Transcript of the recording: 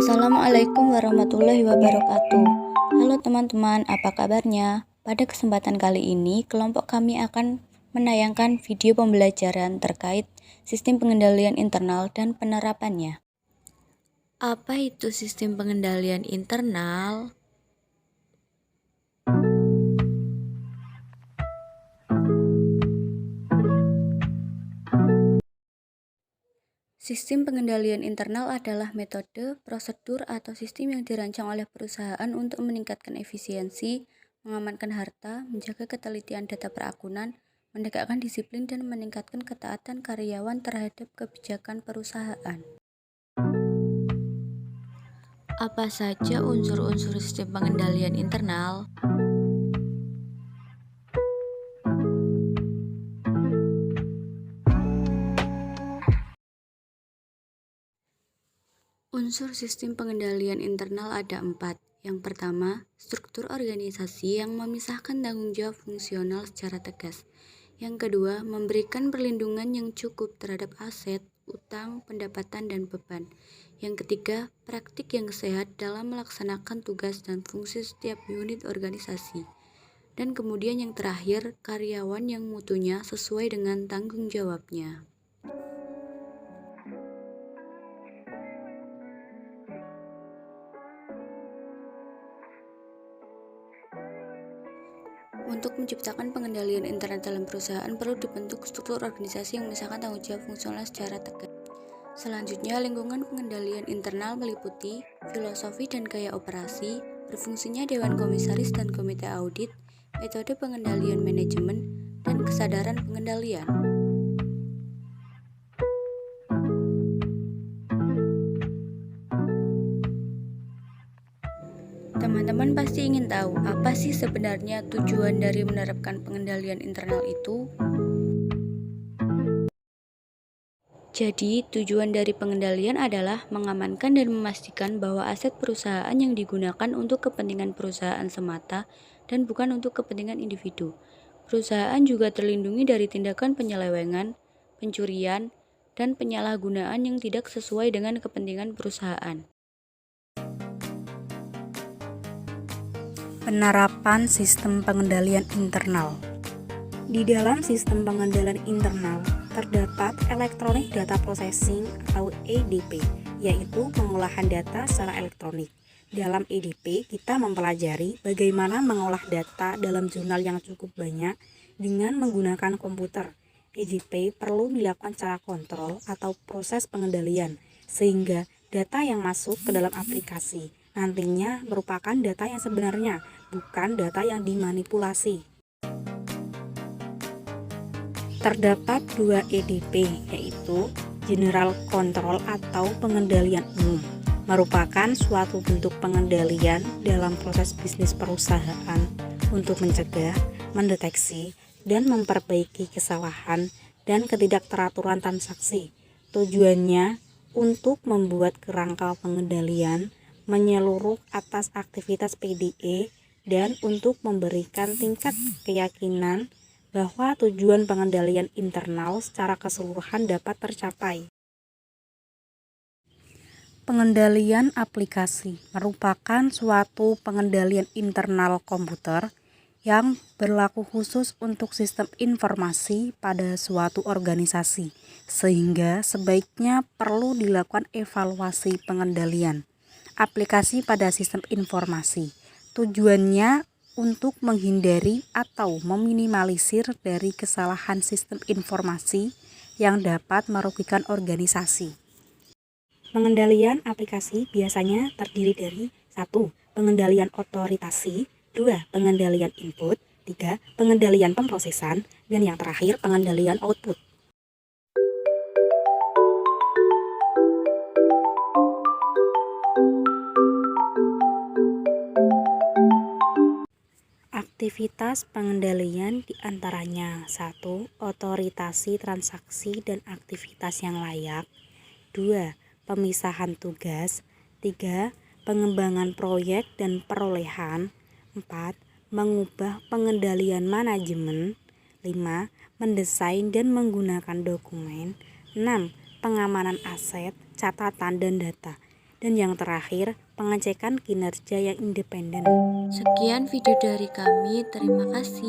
Assalamualaikum warahmatullahi wabarakatuh. Halo teman-teman, apa kabarnya? Pada kesempatan kali ini, kelompok kami akan menayangkan video pembelajaran terkait sistem pengendalian internal dan penerapannya. Apa itu sistem pengendalian internal? Sistem pengendalian internal adalah metode, prosedur, atau sistem yang dirancang oleh perusahaan untuk meningkatkan efisiensi, mengamankan harta, menjaga ketelitian data perakunan, menegakkan disiplin, dan meningkatkan ketaatan karyawan terhadap kebijakan perusahaan. Apa saja unsur-unsur sistem pengendalian internal? Unsur sistem pengendalian internal ada 4. Yang pertama, struktur organisasi yang memisahkan tanggung jawab fungsional secara tegas. Yang kedua, memberikan perlindungan yang cukup terhadap aset, utang, pendapatan, dan beban. Yang ketiga, praktik yang sehat dalam melaksanakan tugas dan fungsi setiap unit organisasi. Dan kemudian yang terakhir, karyawan yang mutunya sesuai dengan tanggung jawabnya. Untuk menciptakan pengendalian internal dalam perusahaan, perlu dibentuk struktur organisasi yang memisahkan tanggung jawab fungsional secara tegas. Selanjutnya, lingkungan pengendalian internal meliputi filosofi dan gaya operasi, berfungsinya Dewan Komisaris dan Komite Audit, metode pengendalian manajemen, dan kesadaran pengendalian. Teman-teman pasti ingin tahu, apa sih sebenarnya tujuan dari menerapkan pengendalian internal itu? Jadi, tujuan dari pengendalian adalah mengamankan dan memastikan bahwa aset perusahaan yang digunakan untuk kepentingan perusahaan semata dan bukan untuk kepentingan individu. Perusahaan juga terlindungi dari tindakan penyelewengan, pencurian, dan penyalahgunaan yang tidak sesuai dengan kepentingan perusahaan. Penerapan sistem pengendalian internal. Di dalam sistem pengendalian internal terdapat Electronic Data Processing atau EDP, yaitu pengolahan data secara elektronik. Dalam EDP, kita mempelajari bagaimana mengolah data dalam jurnal yang cukup banyak dengan menggunakan komputer. EDP perlu dilakukan secara kontrol atau proses pengendalian, sehingga data yang masuk ke dalam aplikasi nantinya merupakan data yang sebenarnya, bukan data yang dimanipulasi. Terdapat 2 EDP, yaitu General Control atau pengendalian umum, merupakan suatu bentuk pengendalian dalam proses bisnis perusahaan untuk mencegah, mendeteksi, dan memperbaiki kesalahan dan ketidakteraturan transaksi. Tujuannya untuk membuat kerangka pengendalian menyeluruh atas aktivitas PDE dan untuk memberikan tingkat keyakinan bahwa tujuan pengendalian internal secara keseluruhan dapat tercapai. Pengendalian aplikasi merupakan suatu pengendalian internal komputer yang berlaku khusus untuk sistem informasi pada suatu organisasi, sehingga sebaiknya perlu dilakukan evaluasi pengendalian aplikasi pada sistem informasi. Tujuannya untuk menghindari atau meminimalisir dari kesalahan sistem informasi yang dapat merugikan organisasi. Pengendalian aplikasi biasanya terdiri dari 1. Pengendalian otoritasi, 2. Pengendalian input, 3. Pengendalian pemrosesan, dan yang terakhir pengendalian output. Aktivitas pengendalian diantaranya 1. Otoritasi transaksi dan aktivitas yang layak, 2. Pemisahan tugas, 3. Pengembangan proyek dan perolehan, 4. Mengubah pengendalian manajemen, 5. Mendesain dan menggunakan dokumen, 6. Pengamanan aset, catatan, dan data. Dan yang terakhir, pengecekan kinerja yang independen. Sekian video dari kami, terima kasih.